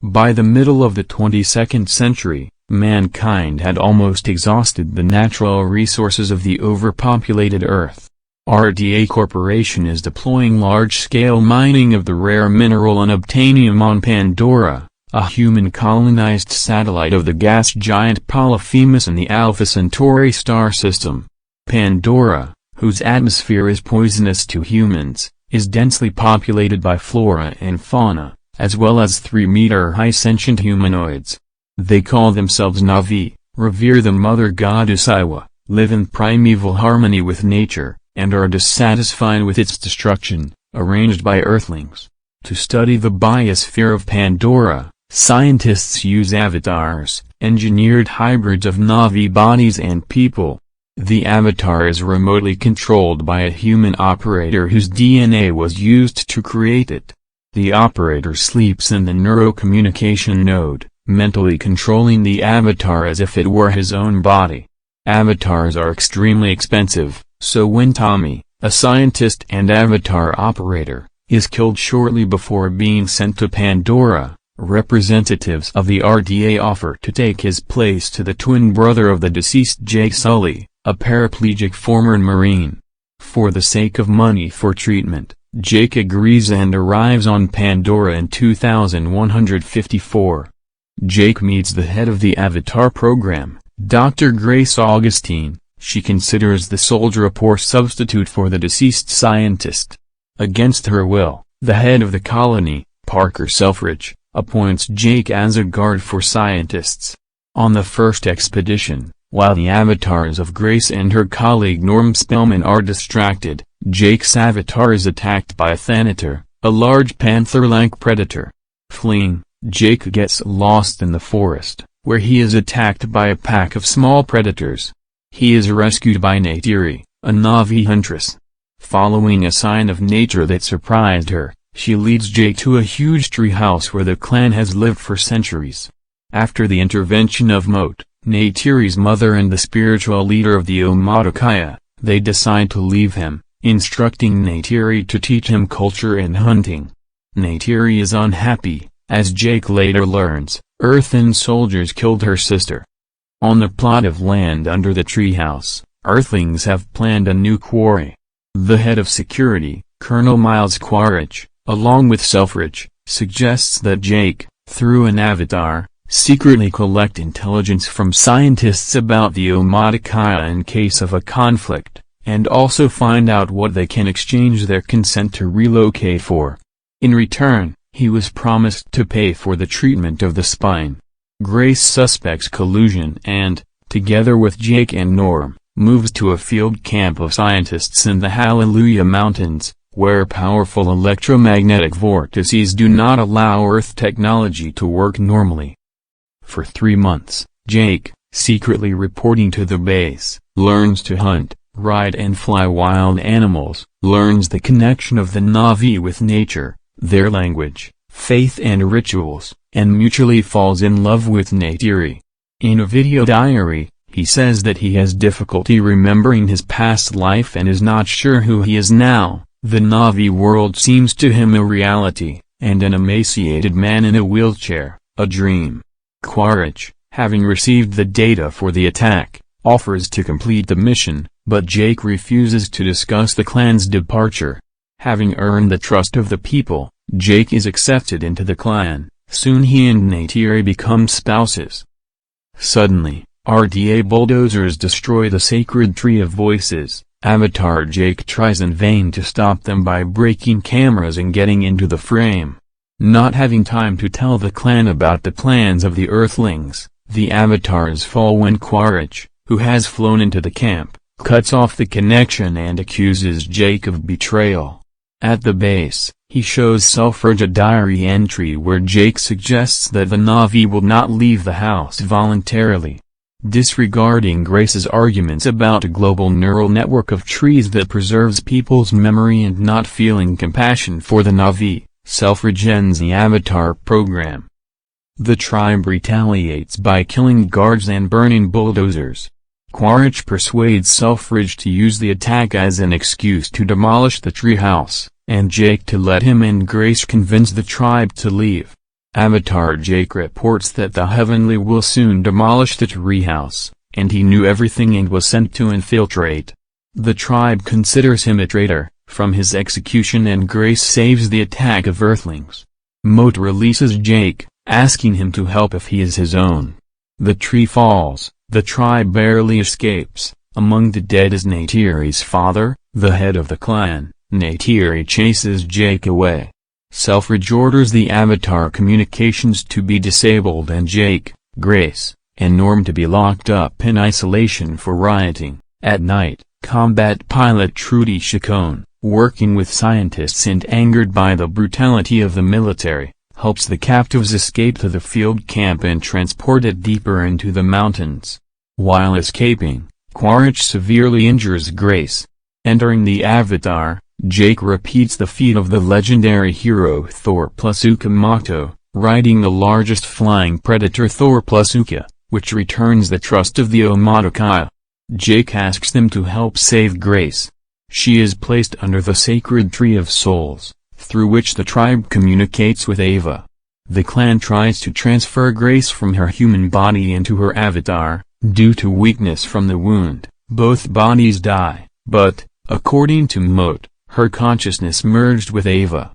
By the middle of the 22nd century, mankind had almost exhausted the natural resources of the overpopulated Earth. RDA Corporation is deploying large-scale mining of the rare mineral unobtainium on Pandora, a human-colonized satellite of the gas giant Polyphemus in the Alpha Centauri star system. Pandora, whose atmosphere is poisonous to humans, is densely populated by flora and fauna, as well as 3-meter-high sentient humanoids. They call themselves Na'vi, revere the mother goddess Iwa, live in primeval harmony with nature, and are dissatisfied with its destruction, arranged by Earthlings. To study the biosphere of Pandora, scientists use avatars, engineered hybrids of Na'vi bodies and people. The avatar is remotely controlled by a human operator whose DNA was used to create it. The operator sleeps in the neurocommunication node, mentally controlling the avatar as if it were his own body. Avatars are extremely expensive, so when Tommy, a scientist and avatar operator, is killed shortly before being sent to Pandora, representatives of the RDA offer to take his place to the twin brother of the deceased Jake Sully, a paraplegic former Marine. For the sake of money for treatment, Jake agrees and arrives on Pandora in 2154. Jake meets the head of the Avatar program, Dr. Grace Augustine. She considers the soldier a poor substitute for the deceased scientist. Against her will, the head of the colony, Parker Selfridge, appoints Jake as a guard for scientists. On the first expedition, while the avatars of Grace and her colleague Norm Spellman are distracted, Jake's avatar is attacked by a Thanator, a large panther-like predator. Fleeing, Jake gets lost in the forest, where he is attacked by a pack of small predators. He is rescued by Neytiri, a Na'vi huntress. Following a sign of nature that surprised her, she leads Jake to a huge tree house where the clan has lived for centuries. After the intervention of Moat, Neytiri's mother and the spiritual leader of the Omaticaya, they decide to leave him, instructing Neytiri to teach him culture and hunting. Neytiri is unhappy, as Jake later learns, Earthen soldiers killed her sister. On the plot of land under the treehouse, Earthlings have planned a new quarry. The head of security, Colonel Miles Quaritch, along with Selfridge, suggests that Jake, through an avatar, secretly collect intelligence from scientists about the Omaticaya in case of a conflict, and also find out what they can exchange their consent to relocate for. In return, he was promised to pay for the treatment of the spine. Grace suspects collusion and, together with Jake and Norm, moves to a field camp of scientists in the Hallelujah Mountains, where powerful electromagnetic vortices do not allow Earth technology to work normally. For 3 months, Jake, secretly reporting to the base, learns to hunt, ride and fly wild animals, learns the connection of the Na'vi with nature, their language, faith and rituals, and mutually falls in love with Neytiri. In a video diary, he says that he has difficulty remembering his past life and is not sure who he is now. The Na'vi world seems to him a reality, and an emaciated man in a wheelchair, a dream. Quaritch, having received the data for the attack, offers to complete the mission, but Jake refuses to discuss the clan's departure. Having earned the trust of the people, Jake is accepted into the clan. Soon he and Neytiri become spouses. Suddenly, RDA bulldozers destroy the sacred Tree of Voices. Avatar Jake tries in vain to stop them by breaking cameras and getting into the frame. Not having time to tell the clan about the plans of the Earthlings, the avatars fall when Quaritch, who has flown into the camp, cuts off the connection and accuses Jake of betrayal. At the base, he shows Selfridge a diary entry where Jake suggests that the Na'vi will not leave the house voluntarily. Disregarding Grace's arguments about a global neural network of trees that preserves people's memory and not feeling compassion for the Na'vi, Selfridge ends the Avatar program. The tribe retaliates by killing guards and burning bulldozers. Quaritch persuades Selfridge to use the attack as an excuse to demolish the treehouse, and Jake to let him and Grace convince the tribe to leave. Avatar Jake reports that the Heavenly will soon demolish the treehouse, and he knew everything and was sent to infiltrate. The tribe considers him a traitor, from his execution, and Grace saves the attack of Earthlings. Moat releases Jake, asking him to help if he is his own. The tree falls, the tribe barely escapes. Among the dead is Neytiri's father, the head of the clan. Neytiri chases Jake away. Selfridge orders the Avatar communications to be disabled and Jake, Grace, and Norm to be locked up in isolation for rioting. At night, combat pilot Trudy Chacon, working with scientists and angered by the brutality of the military, helps the captives escape to the field camp and transport it deeper into the mountains. While escaping, Quaritch severely injures Grace. Entering the Avatar, Jake repeats the feat of the legendary hero Thor plus Ukamoto, riding the largest flying predator Thor plus Uka, which returns the trust of the Omaticaya. Jake asks them to help save Grace. She is placed under the sacred Tree of Souls, through which the tribe communicates with Ava. The clan tries to transfer Grace from her human body into her avatar. Due to weakness from the wound, both bodies die, but, according to Moat, her consciousness merged with Ava.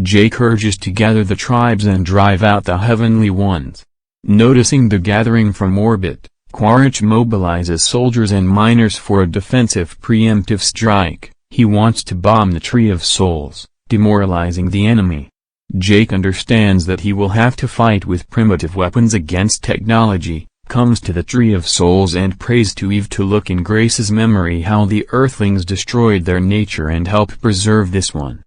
Jake urges to gather the tribes and drive out the Heavenly Ones. Noticing the gathering from orbit, Quaritch mobilizes soldiers and miners for a defensive preemptive strike. He wants to bomb the Tree of Souls, demoralizing the enemy. Jake understands that he will have to fight with primitive weapons against technology, comes to the Tree of Souls and prays to Eve to look in Grace's memory how the Earthlings destroyed their nature and help preserve this one.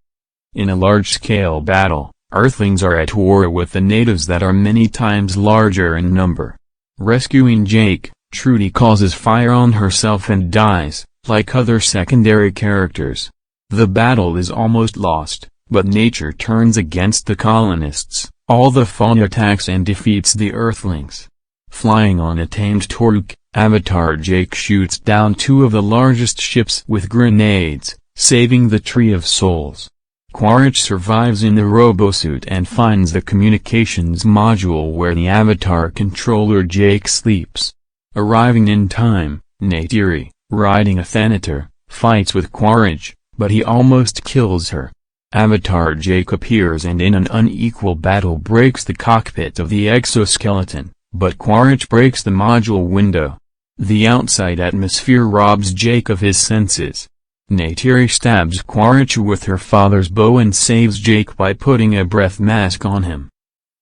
In a large-scale battle, Earthlings are at war with the natives that are many times larger in number. Rescuing Jake, Trudy causes fire on herself and dies, like other secondary characters. The battle is almost lost, but nature turns against the colonists. All the fauna attacks and defeats the Earthlings. Flying on a tamed Toruk, Avatar Jake shoots down two of the largest ships with grenades, saving the Tree of Souls. Quaritch survives in the robosuit and finds the communications module where the Avatar controller Jake sleeps. Arriving in time, Neytiri, riding a Thanator, fights with Quaritch, but he almost kills her. Avatar Jake appears and in an unequal battle breaks the cockpit of the exoskeleton. But Quaritch breaks the module window. The outside atmosphere robs Jake of his senses. Neytiri stabs Quaritch with her father's bow and saves Jake by putting a breath mask on him.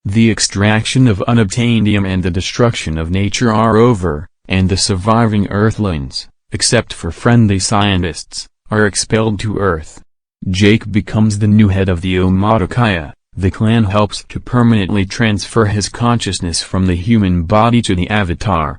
The extraction of unobtainium and the destruction of nature are over, and the surviving Earthlings, except for friendly scientists, are expelled to Earth. Jake becomes the new head of the Omaticaya. The clan helps to permanently transfer his consciousness from the human body to the Avatar,